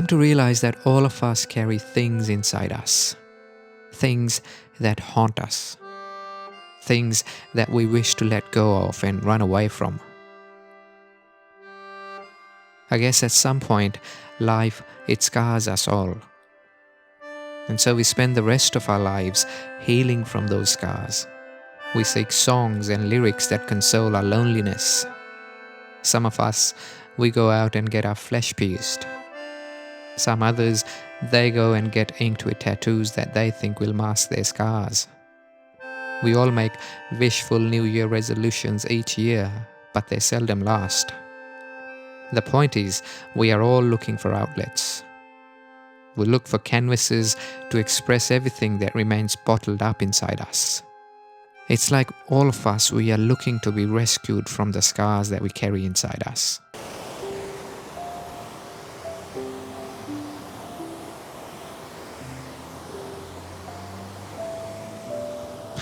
to realize that all of us carry things inside us. Things that haunt us. Things that we wish to let go of and run away from. I guess at some point, life, it scars us all. And so we spend the rest of our lives healing from those scars. We seek songs and lyrics that console our loneliness. Some of us, we go out and get our flesh pierced. Some others, they go and get inked with tattoos that they think will mask their scars. We all make wishful New Year resolutions each year, but they seldom last. The point is, we are all looking for outlets. We look for canvases to express everything that remains bottled up inside us. It's like all of us, we are looking to be rescued from the scars that we carry inside us.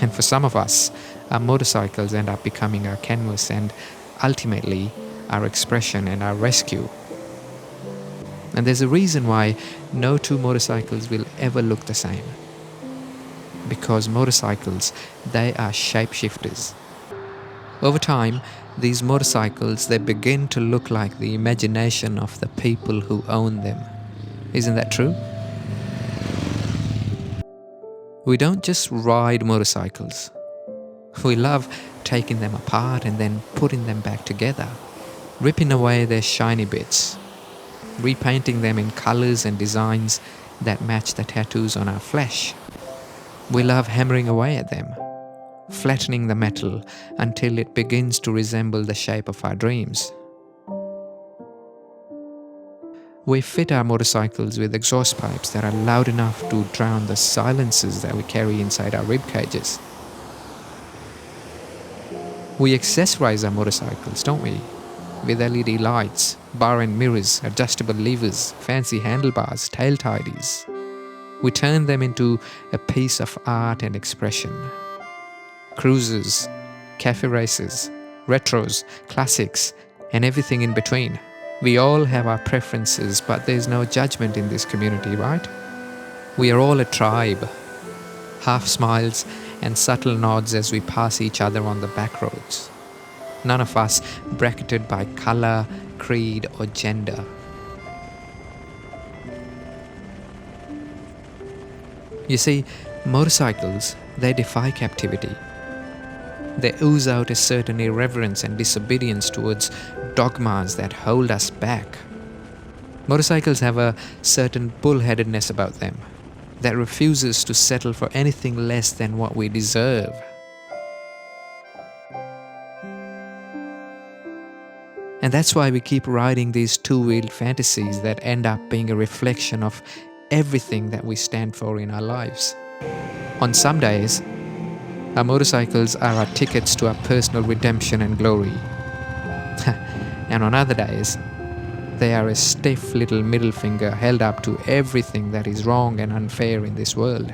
And for some of us, our motorcycles end up becoming our canvas and ultimately our expression and our rescue. And there's a reason why no two motorcycles will ever look the same. Because motorcycles, they are shapeshifters. Over time, these motorcycles, they begin to look like the imagination of the people who own them. Isn't that true? We don't just ride motorcycles. We love taking them apart and then putting them back together, ripping away their shiny bits, repainting them in colors and designs that match the tattoos on our flesh. We love hammering away at them, flattening the metal until it begins to resemble the shape of our dreams. We fit our motorcycles with exhaust pipes that are loud enough to drown the silences that we carry inside our rib cages. We accessorize our motorcycles, don't we? With LED lights, bar and mirrors, adjustable levers, fancy handlebars, tail tidies. We turn them into a piece of art and expression. Cruisers, cafe races, retros, classics, and everything in between. We all have our preferences, but there's no judgment in this community, right? We are all a tribe. Half smiles and subtle nods as we pass each other on the back roads. None of us bracketed by color, creed, or gender. You see, motorcycles, they defy captivity. They ooze out a certain irreverence and disobedience towards dogmas that hold us back. Motorcycles have a certain bullheadedness about them that refuses to settle for anything less than what we deserve. And that's why we keep riding these two-wheeled fantasies that end up being a reflection of everything that we stand for in our lives. On some days, our motorcycles are our tickets to our personal redemption and glory. And on other days, they are a stiff little middle finger held up to everything that is wrong and unfair in this world.